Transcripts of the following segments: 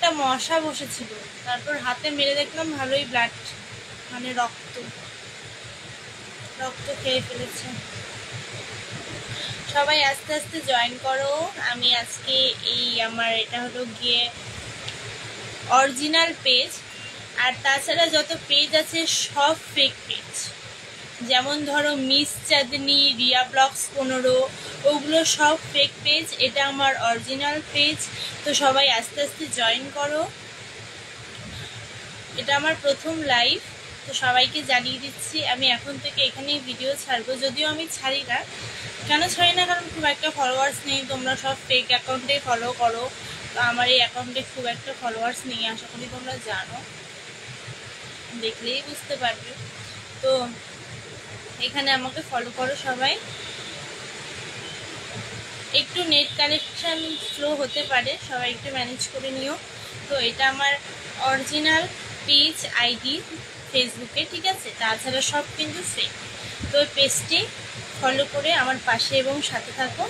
একটা মশা বসেছিল, তারপর হাতে মেরে দেখলাম ভালোই ব্লাড, মানে রক্ত খেয়ে ফেলেছে। সবাই আস্তে আস্তে জয়েন করো। আমি আজকে আমার এটা হলো গিয়ে অরিজিনাল পেজ, আর তাছাড়া যত পেজ আছে সব ফেক পেজ। যেমন ধরো মিস চাঁদনি, রিয়া ব্লগস 15, ওগুলো সব ফেক পেজ। এটা আমার অরিজিনাল পেজ। তো সবাই আস্তে আস্তে জয়েন করো। এটা আমার প্রথম লাইভ, তো সবাইকে জানিয়ে দিচ্ছি আমি এখন থেকে এখানেই ভিডিও ছাড়বো। যদিও আমি ছাড়ি না, কেন ছাড়ি না, কারণ খুব একটা ফলোয়ার্স নেই। তোমরা সব ফেক অ্যাকাউন্টে ফলো করো, তো আমার এই অ্যাকাউন্টে খুব একটা ফলোয়ার্স নেই, আশা করি তোমরা জানো, দেখলেই বুঝতে পারবে। তো এখানে আমাকে ফলো করো সবাই। একটু নেট কানেকশান স্লো হতে পারে, সবাই একটু ম্যানেজ করে নিও। তো এটা আমার অরিজিনাল পেজ আইডি ফেসবুকে, ঠিক আছে? তাছাড়া সব কিন্তু ফেক। তো ওই পেজটি ফলো করে আমার পাশে এবং সাথে থাকো।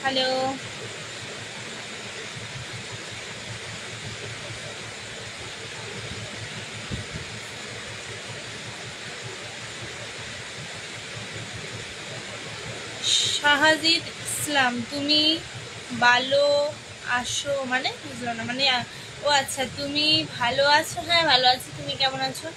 হ্যালো, শাহাজিদ ইসলাম, তুমি ভালো আসো মানে বুঝলাম না, মানে ও আচ্ছা, তুমি ভালো আছো? হ্যাঁ ভালো আছি, তুমি কেমন আছো?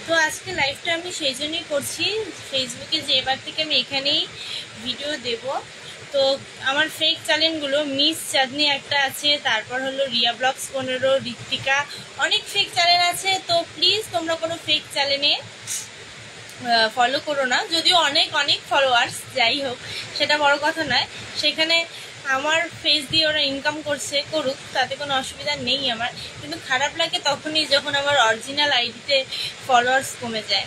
তো আজকে লাইভটা আমি সেই জন্যই করছি ফেসবুকে, যে এবার থেকে আমি এখানেই ভিডিও দেব। তো আমার ফেক চ্যানেলগুলো মিস চাঁদনি একটা আছে, তারপর হলো রিয়া ব্লগস 15, ঋত্বিকা, অনেক ফেক চ্যানেল আছে। তো প্লিজ তোমরা কোনো ফেক চ্যানেলে ফলো করো না। যদিও অনেক অনেক ফলোয়ার্স, যাই হোক সেটা বড় কথা নয়। সেখানে আমার ফেস দিয়ে ওরা ইনকাম করছে, করুক, তাতে কোনো অসুবিধা নেই আমার। কিন্তু খারাপ লাগে তখনই যখন আমার অরিজিনাল আইডিতে ফলোয়ার্স কমে যায়।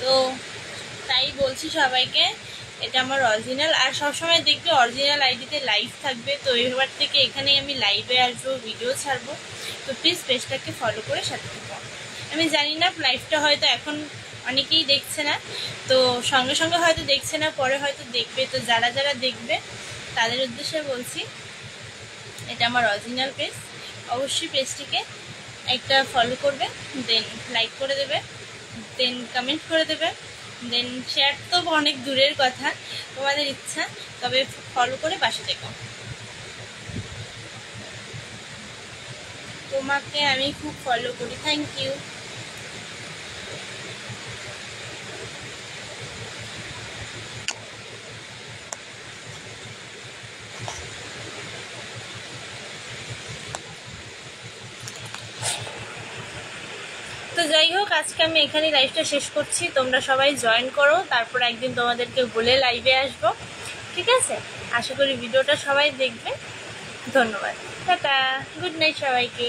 তো তাই বলছি সবাইকে, এটা আমার অরিজিনাল। আর সবসময় দেখবে অরিজিনাল আইডিতে লাইভ থাকবে। তো এবার থেকে এখানেই আমি লাইভে আসবো, ভিডিও ছাড়বো। তো প্লিজ পেজটাকে ফলো করে সাথে থাকবো। আমি জানি না লাইভটা হয়তো এখন অনেকেই দেখছে না, তো সঙ্গে সঙ্গে হয়তো দেখছে না, পরে হয়তো দেখবে। তো যারা যারা দেখবে তাদের উদ্দেশ্যে বলছি, এটা আমার অরিজিনাল পেজ। অবশ্যই পেজটিকে একটা ফলো করবে, দেন লাইক করে দেবে, দেন কমেন্ট করে দেবে, দেন শেয়ার তো অনেক দূরের কথা, তোমাদের ইচ্ছা, তবে ফলো করে পাশে থেকো। তোমাকে আমি খুব ফলো করি, থ্যাংক ইউ। তো যাই হোক, আজকে আমি এখানেই লাইভটা শেষ করছি। তোমরা সবাই জয়েন করো, তারপর একদিন তোমাদেরকে বলে লাইভে আসবো, ঠিক আছে? আশা করি ভিডিওটা সবাই দেখবে। ধন্যবাদ, টাটা, গুড নাইট সবাইকে।